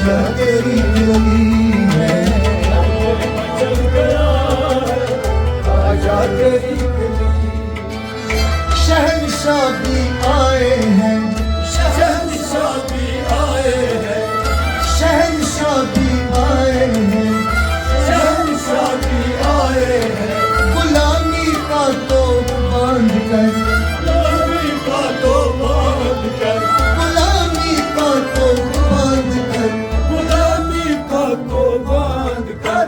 आजा तेरी गली में, चल गया है आजा तेरी गली। शहंशाह भी आए हैं, शहंशाह भी आए हैं, शहंशाह भी आए हैं, शहंशाह भी आए हैं। गुलामी का तो बांध कर, गुलामी का तो बांध कर, गुलामी का तो बांध कर, गुलामी का तो बांध कर।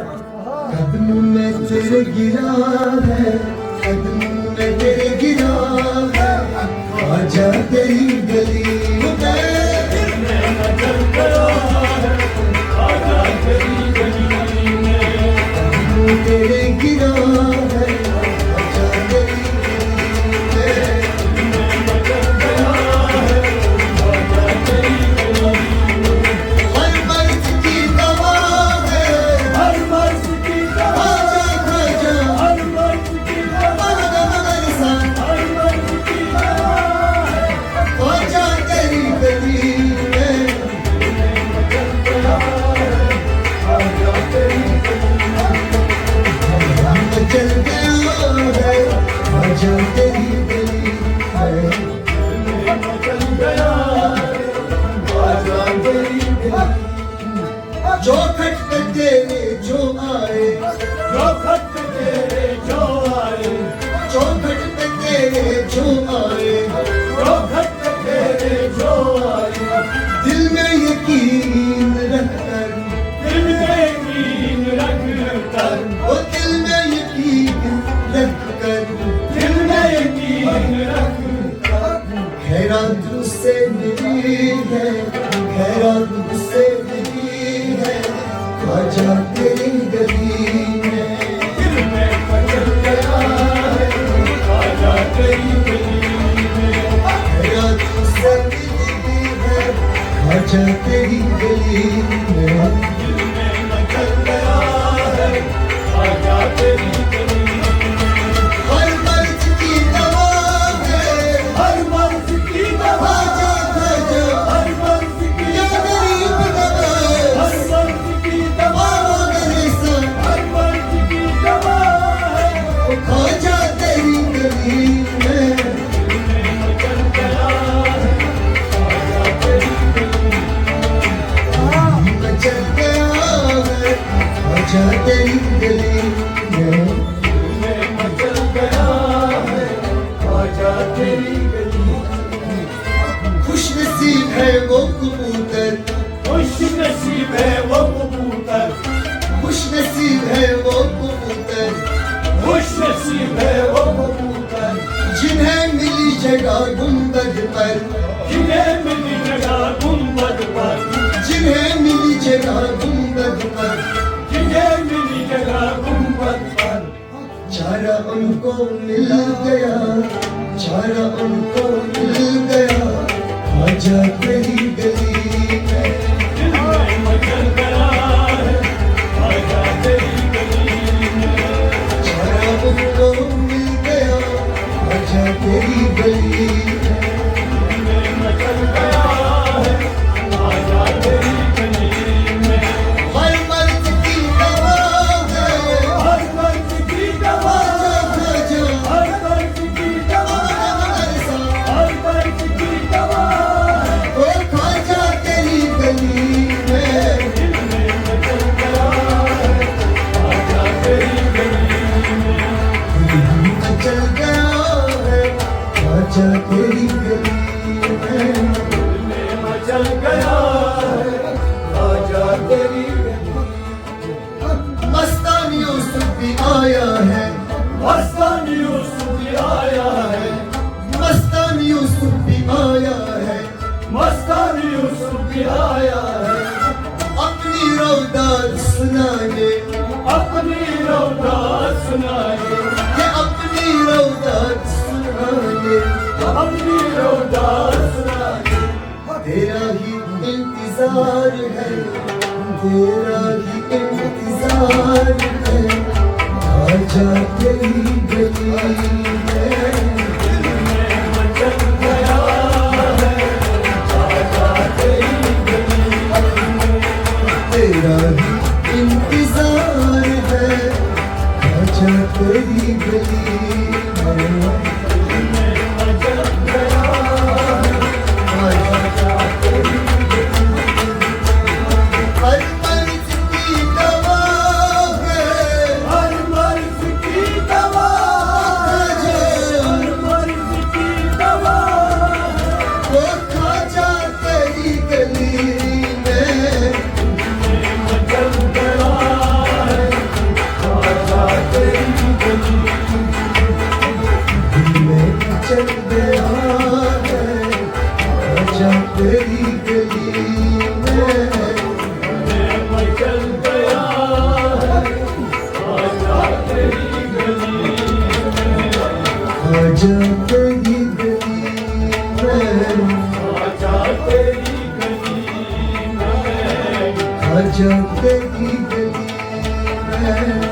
कदम में तेरे गिरा है, कदम में तेरे गिरा है, आजा तेरी गली में, दिल में न चल गया है आजा तेरी गली में। कदम तेरे गिरा है, आजा तेरी गली में, दिल में न चल गया है आजा तेरी गली में। हर मर्द की दवा है, हर मर्द की दवा, आजा आजा हर मर्द की दवा, मगर सा, हर मर्द की दवा है। आजा तेरी गली में, चल गया है आजा तेरी गली में। हम चल गया है, आजा तेरी गली में, चल गया है आजा तेरी गली। जो खट तेरे जो आए, जो खत तेरे जो आए, जो खट तेरे जो आए, जो खत तेरे जो आए। दिल में यकीन रखकर, दिल में यकीन रख कर, वो दिल में यकीन रखकर, दिल में यकीन रख कर। खैरात तुझसे मिली है, खैरात तुझसे मिली है, आजा तेरी गली में, दिल में चल गया है आजा तेरी गली में। खैरात तुझसे मिली है, आजा तेरी गली में, दिल में चल गया है आजा तेरी गली में। हर मर्द की दवा है, हर मर्द की दवा, आजा आजा हर मर्द की या दवा, गरीब दवा, हर मर्द की दवा, मगर सा, हर मर्द की दवा है। आजा तेरी गली में, चल गया है आजा तेरी गली में। चल गया है, आजा तेरी गली में, चल गया है आजा तेरी गली में। खुश नसीब है वो कबूतर, खुश नसीब है वो कबूतर, खुश नसीब है वो कबूतर, खुश नसीब है वो कबूतर। जिन्हें मिली जगह गुंबद पर, जिन्हें मिली जगह गुंबद पर, जिन्हें मिली जगह गुंबद पर, जिन्हें मिली जगह गुंबद पर। चारा उनको मिल गया, चारा उनको मिल गया, आजा तेरी गली में, दिल में मचल गया है आजा तेरी गली में। चारा उनको मिल गया, आजा तेरी गली में, दिल में मचल गया है आजा तेरी गली में। हर मर्द की दवा है, हर मर्द की दवा, आजा आजा हर मर्द की दवा, मगर सा, हर मर्द की दवा है। ओ आजा तेरी गली में, दिल में मचल गया है आजा तेरी गली में। चल गया है, आजा तेरी गली में, दिल में मचल गया है आजा तेरी गली। मस्तान यूसुफ भी आया है, मस्तान यूसुफ भी आया है, मस्तान यूसुफ भी आया है, मस्तान यूसुफ भी आया है। अपनी रौदात सुनाने, अपनी रौदा सुनाए, ये अपनी रौदात सुनाने, अपनी रौदा सुनाए। तेरा ही इंतजार है, तेरा ही इंतजार है, आजा तेरी गली में, दिल में मचल गया है आजा तेरी गली में। आजा तेरी गली में, आजा तेरी गली में, आजा तेरी गली में,